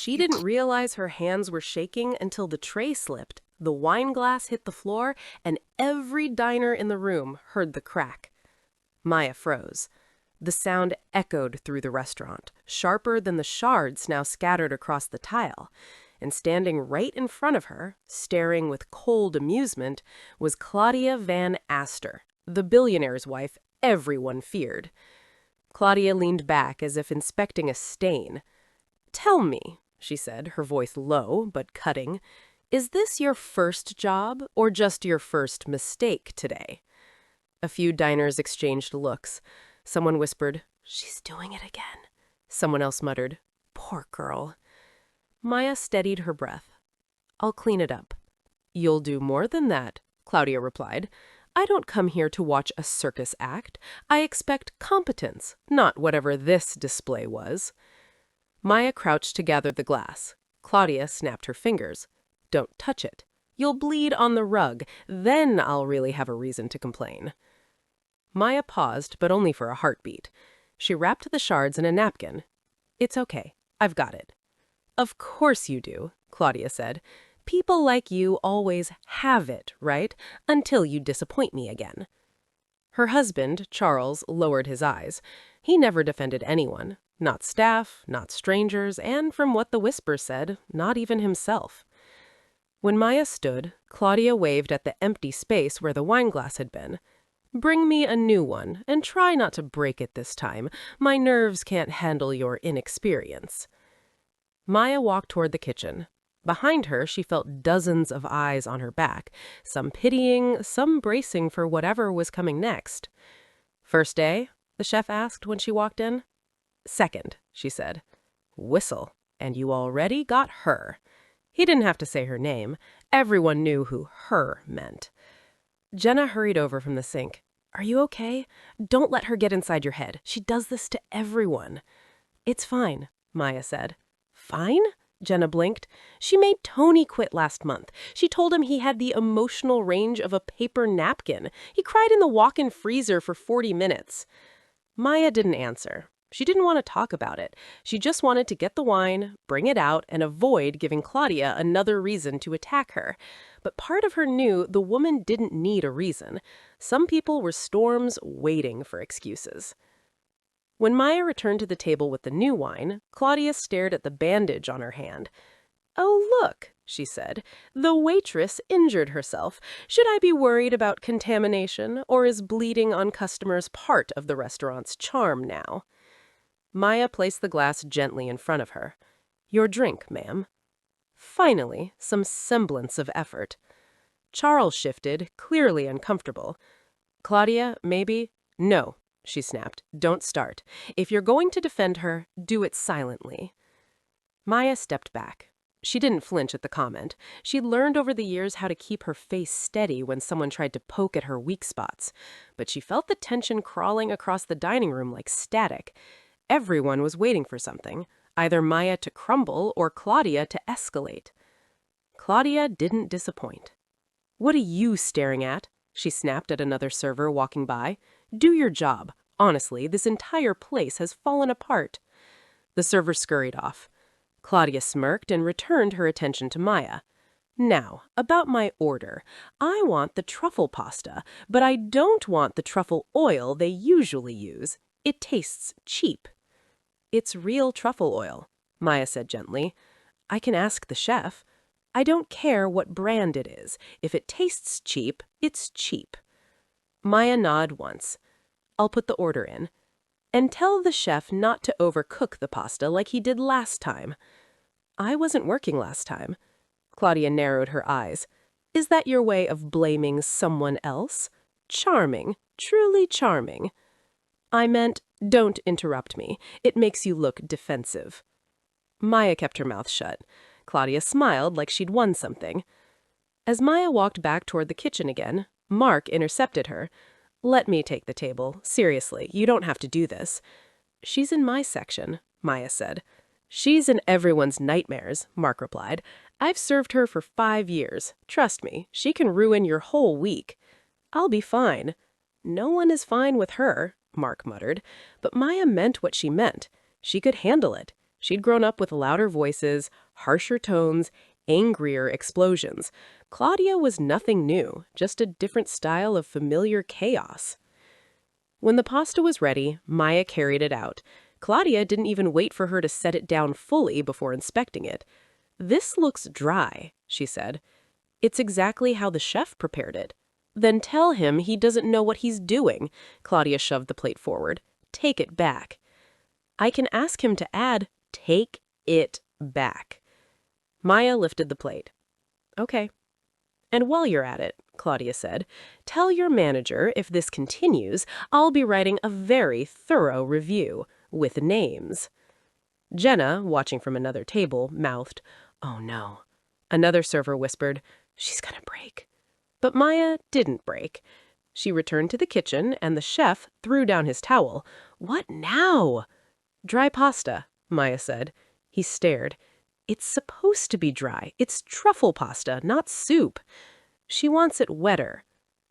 She didn't realize her hands were shaking until the tray slipped, the wine glass hit the floor, and every diner in the room heard the crack. Maya froze. The sound echoed through the restaurant, sharper than the shards now scattered across the tile. And standing right in front of her, staring with cold amusement, was Claudia Van Aster, the billionaire's wife everyone feared. Claudia leaned back as if inspecting a stain. "Tell me," she said, her voice low but cutting, "is this your first job or just your first mistake today?" A few diners exchanged looks. Someone whispered, "She's doing it again." Someone else muttered, "Poor girl." Maya steadied her breath. "I'll clean it up." "You'll do more than that," Claudia replied. "I don't come here to watch a circus act. I expect competence, not whatever this display was." Maya crouched to gather the glass. Claudia snapped her fingers. "Don't touch it. You'll bleed on the rug. Then I'll really have a reason to complain." Maya paused, but only for a heartbeat. She wrapped the shards in a napkin. "It's okay. I've got it." "Of course you do," Claudia said. "People like you always have it, right? Until you disappoint me again." Her husband, Charles, lowered his eyes. He never defended anyone. Not staff, not strangers, and from what the whisper said, not even himself. When Maya stood, Claudia waved at the empty space where the wineglass had been. "Bring me a new one, and try not to break it this time. My nerves can't handle your inexperience." Maya walked toward the kitchen. Behind her, she felt dozens of eyes on her back, some pitying, some bracing for whatever was coming next. "First day?" the chef asked when she walked in. "Second," she said. "Whistle, and you already got her." He didn't have to say her name. Everyone knew who her meant. Jenna hurried over from the sink. "Are you okay? Don't let her get inside your head. She does this to everyone." "It's fine," Maya said. "Fine?" Jenna blinked. "She made Tony quit last month. She told him he had the emotional range of a paper napkin. He cried in the walk-in freezer for 40 minutes. Maya didn't answer. She didn't want to talk about it. She just wanted to get the wine, bring it out, and avoid giving Claudia another reason to attack her. But part of her knew the woman didn't need a reason. Some people were storms waiting for excuses. When Maya returned to the table with the new wine, Claudia stared at the bandage on her hand. "Oh, look," she said. "The waitress injured herself. Should I be worried about contamination, or is bleeding on customers part of the restaurant's charm now?" Maya placed the glass gently in front of her. "Your drink, ma'am." Finally, some semblance of effort. Charles shifted, clearly uncomfortable. "Claudia, maybe?" "No," she snapped. "Don't start. If you're going to defend her, do it silently." Maya stepped back. She didn't flinch at the comment. She'd learned over the years how to keep her face steady when someone tried to poke at her weak spots. But she felt the tension crawling across the dining room like static. Everyone was waiting for something, either Maya to crumble or Claudia to escalate. Claudia didn't disappoint. "What are you staring at?" she snapped at another server walking by. "Do your job. Honestly, this entire place has fallen apart." The server scurried off. Claudia smirked and returned her attention to Maya. "Now, about my order. I want the truffle pasta, but I don't want the truffle oil they usually use. It tastes cheap." "It's real truffle oil," Maya said gently. "I can ask the chef. I don't care what brand it is. If it tastes cheap, it's cheap." Maya nodded once. "I'll put the order in. And tell the chef not to overcook the pasta like he did last time." "I wasn't working last time." Claudia narrowed her eyes. "Is that your way of blaming someone else? Charming, truly charming." "I meant, don't interrupt me. It makes you look defensive." Maya kept her mouth shut. Claudia smiled like she'd won something. As Maya walked back toward the kitchen again, Mark intercepted her. "Let me take the table. Seriously, you don't have to do this." "She's in my section," Maya said. "She's in everyone's nightmares," Mark replied. "I've served her for 5 years. Trust me, she can ruin your whole week." "I'll be fine." "No one is fine with her," Mark muttered. But Maya meant what she meant. She could handle it. She'd grown up with louder voices, harsher tones, angrier explosions. Claudia was nothing new, just a different style of familiar chaos. When the pasta was ready, Maya carried it out. Claudia didn't even wait for her to set it down fully before inspecting it. "This looks dry," she said. "It's exactly how the chef prepared it." "Then tell him he doesn't know what he's doing." Claudia shoved the plate forward. "Take it back." "I can ask him to add, take it back." Maya lifted the plate. "Okay." "And while you're at it," Claudia said, "tell your manager if this continues, I'll be writing a very thorough review, with names." Jenna, watching from another table, mouthed, "Oh no." Another server whispered, "She's gonna break." But Maya didn't break. She returned to the kitchen, and the chef threw down his towel. "What now?" "Dry pasta," Maya said. He stared. "It's supposed to be dry. It's truffle pasta, not soup." "She wants it wetter."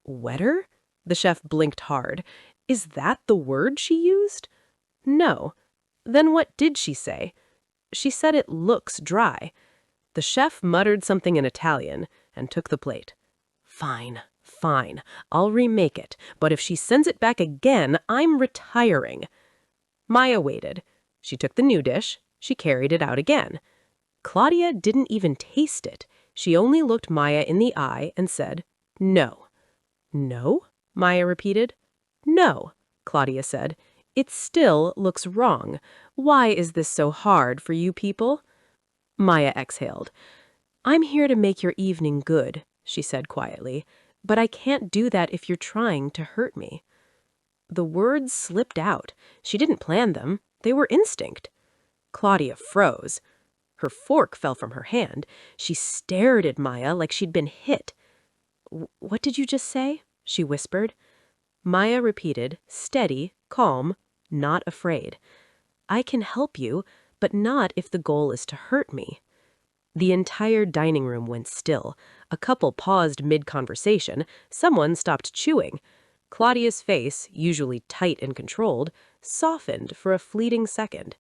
"Wetter?" The chef blinked hard. "Is that the word she used?" "No." "Then what did she say?" "She said it looks dry." The chef muttered something in Italian and took the plate. "Fine, fine. I'll remake it. But if she sends it back again, I'm retiring." Maya waited. She took the new dish. She carried it out again. Claudia didn't even taste it. She only looked Maya in the eye and said, "No." "No?" Maya repeated. "No," Claudia said. "It still looks wrong. Why is this so hard for you people?" Maya exhaled. "I'm here to make your evening good," she said quietly. "But I can't do that if you're trying to hurt me." The words slipped out. She didn't plan them. They were instinct. Claudia froze. Her fork fell from her hand. She stared at Maya like she'd been hit. "What did you just say?" she whispered. Maya repeated, steady, calm, not afraid. "I can help you, but not if the goal is to hurt me." The entire dining room went still. A couple paused mid-conversation. Someone stopped chewing. Claudia's face, usually tight and controlled, softened for a fleeting second.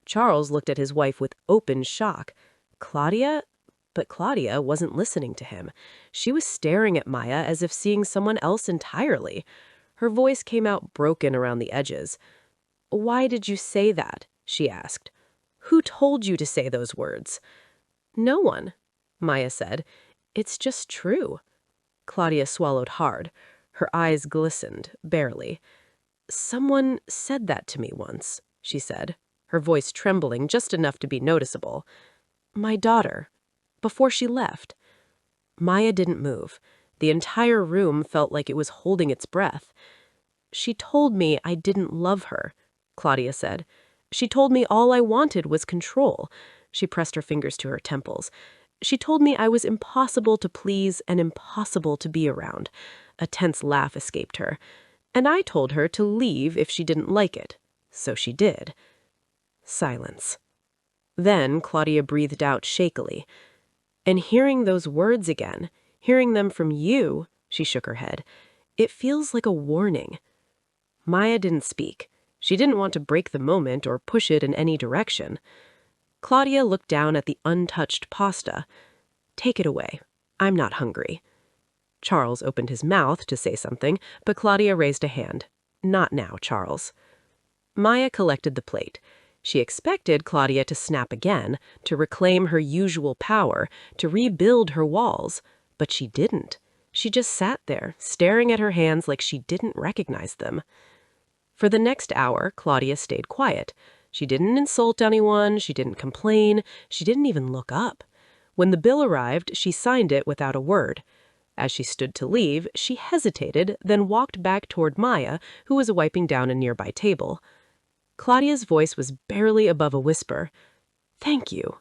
Charles looked at his wife with open shock. Claudia? But Claudia wasn't listening to him. She was staring at Maya as if seeing someone else entirely. Her voice came out broken around the edges. "Why did you say that?" she asked. "Who told you to say those words?" "No one," Maya said. "It's just true." Claudia swallowed hard. Her eyes glistened, barely. "Someone said that to me once," she said, her voice trembling just enough to be noticeable. "My daughter, before she left." Maya didn't move. The entire room felt like it was holding its breath. "She told me I didn't love her," Claudia said. "She told me all I wanted was control." She pressed her fingers to her temples. "She told me I was impossible to please and impossible to be around." A tense laugh escaped her. "And I told her to leave if she didn't like it. So she did." Silence. Then Claudia breathed out shakily. "And hearing those words again, hearing them from you," she shook her head, "it feels like a warning." Maya didn't speak. She didn't want to break the moment or push it in any direction. Claudia looked down at the untouched pasta. "Take it away. I'm not hungry." Charles opened his mouth to say something, but Claudia raised a hand. "Not now, Charles." Maya collected the plate. She expected Claudia to snap again, to reclaim her usual power, to rebuild her walls. But she didn't. She just sat there, staring at her hands like she didn't recognize them. For the next hour, Claudia stayed quiet. She didn't insult anyone, she didn't complain, she didn't even look up. When the bill arrived, she signed it without a word. As she stood to leave, she hesitated, then walked back toward Maya, who was wiping down a nearby table. Claudia's voice was barely above a whisper. "Thank you."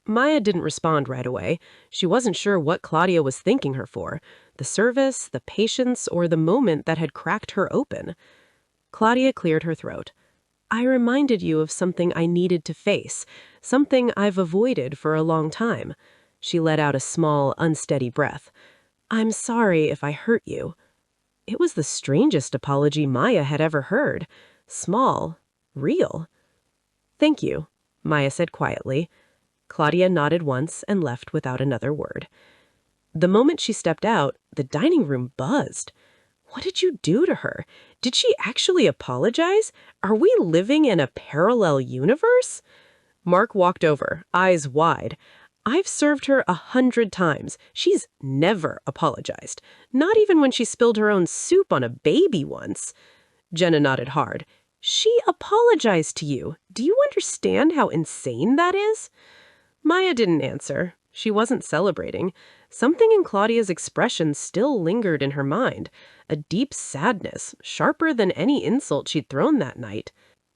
Maya didn't respond right away. She wasn't sure what Claudia was thanking her for, the service, the patience, or the moment that had cracked her open. Claudia cleared her throat. "I reminded you of something I needed to face, something I've avoided for a long time." She let out a small, unsteady breath. "I'm sorry if I hurt you." It was the strangest apology Maya had ever heard. Small, real. "Thank you," Maya said quietly. Claudia nodded once and left without another word. The moment she stepped out, the dining room buzzed. What did you do to her? Did she actually apologize? Are we living in a parallel universe? Mark walked over, eyes wide. I've served her 100 times. She's never apologized. Not even when she spilled her own soup on a baby once. Jenna nodded hard. She apologized to you. Do you understand how insane that is? Maya didn't answer. She wasn't celebrating. Something in Claudia's expression still lingered in her mind, a deep sadness, sharper than any insult she'd thrown that night.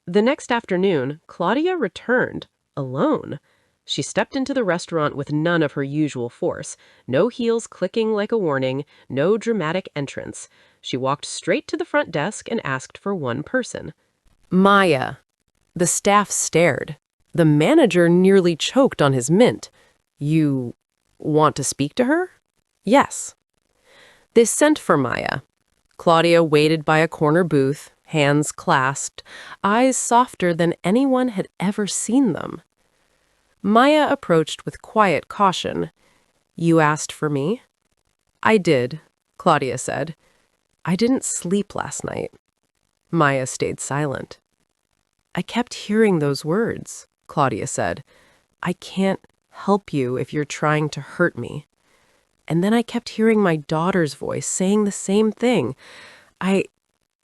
The next afternoon, Claudia returned, alone. She stepped into the restaurant with none of her usual force, no heels clicking like a warning, no dramatic entrance. She walked straight to the front desk and asked for one person. Maya. The staff stared. The manager nearly choked on his mint. You want to speak to her? Yes. They sent for Maya. Claudia waited by a corner booth, hands clasped, eyes softer than anyone had ever seen them. Maya approached with quiet caution. You asked for me? I did, Claudia said. I didn't sleep last night. Maya stayed silent. I kept hearing those words, Claudia said. I can't help you if you're trying to hurt me. And then I kept hearing my daughter's voice saying the same thing. I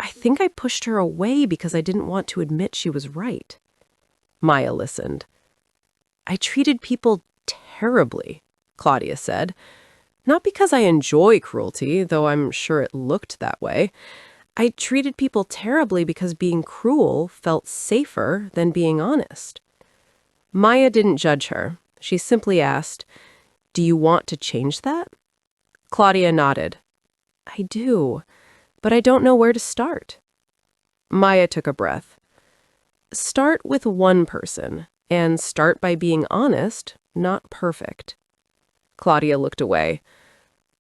think I pushed her away because I didn't want to admit she was right. Maya listened. I treated people terribly, Claudia said. Not because I enjoy cruelty, though I'm sure it looked that way. I treated people terribly because being cruel felt safer than being honest. Maya didn't judge her. She simply asked, Do you want to change that? Claudia nodded. I do, but I don't know where to start. Maya took a breath. Start with one person, and start by being honest, not perfect. Claudia looked away.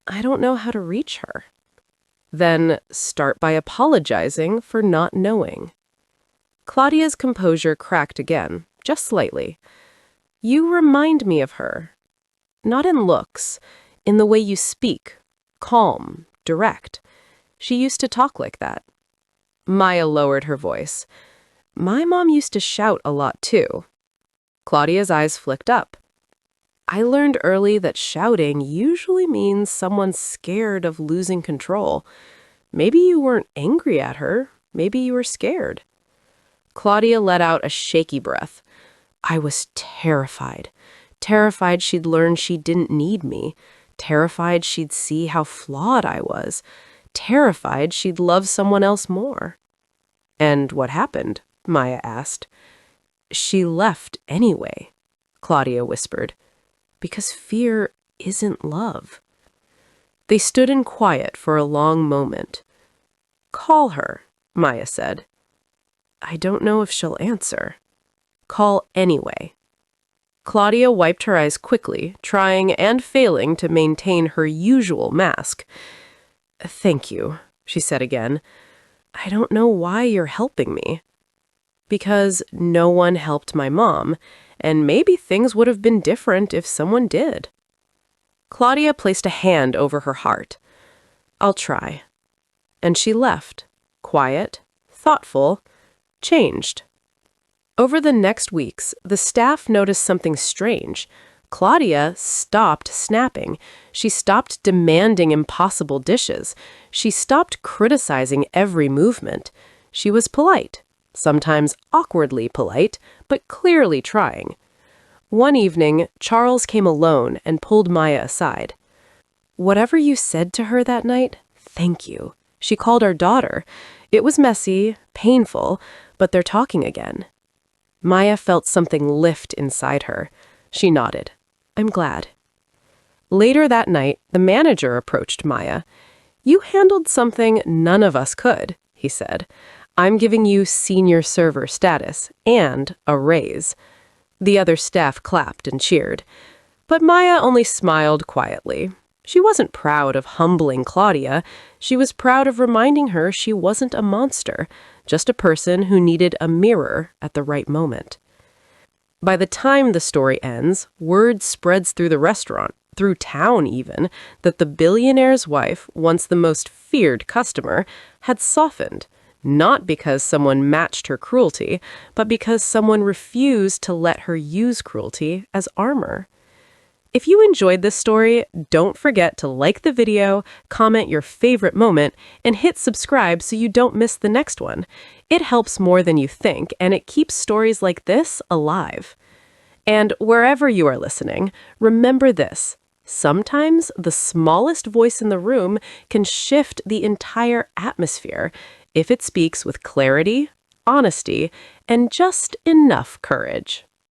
I don't know how to reach her. Then start by apologizing for not knowing. Claudia's composure cracked again, just slightly. You remind me of her. Not in looks, in the way you speak, calm, direct. She used to talk like that. Maya lowered her voice. My mom used to shout a lot too. Claudia's eyes flicked up. I learned early that shouting usually means someone's scared of losing control. Maybe you weren't angry at her. Maybe you were scared. Claudia let out a shaky breath. I was terrified. Terrified she'd learn she didn't need me. Terrified she'd see how flawed I was. Terrified she'd love someone else more. And what happened? Maya asked. She left anyway, Claudia whispered. Because fear isn't love. They stood in quiet for a long moment. Call her, Maya said. I don't know if she'll answer. Call anyway. Claudia wiped her eyes quickly, trying and failing to maintain her usual mask. Thank you, she said again. I don't know why you're helping me. Because no one helped my mom, and maybe things would have been different if someone did. Claudia placed a hand over her heart. I'll try. And she left, quiet, thoughtful, changed. Over the next weeks, the staff noticed something strange. Claudia stopped snapping. She stopped demanding impossible dishes. She stopped criticizing every movement. She was polite. Sometimes awkwardly polite, but clearly trying. One evening, Charles came alone and pulled Maya aside. Whatever you said to her that night, thank you. She called our daughter. It was messy, painful, but they're talking again. Maya felt something lift inside her. She nodded. I'm glad. Later that night, the manager approached Maya. You handled something none of us could, he said. I'm giving you senior server status and a raise. The other staff clapped and cheered. But Maya only smiled quietly. She wasn't proud of humbling Claudia. She was proud of reminding her she wasn't a monster, just a person who needed a mirror at the right moment. By the time the story ends, word spreads through the restaurant, through town even, that the billionaire's wife, once the most feared customer, had softened, not because someone matched her cruelty, but because someone refused to let her use cruelty as armor. If you enjoyed this story, don't forget to like the video, comment your favorite moment, and hit subscribe so you don't miss the next one. It helps more than you think, and it keeps stories like this alive. And wherever you are listening, remember this. Sometimes the smallest voice in the room can shift the entire atmosphere if it speaks with clarity, honesty, and just enough courage.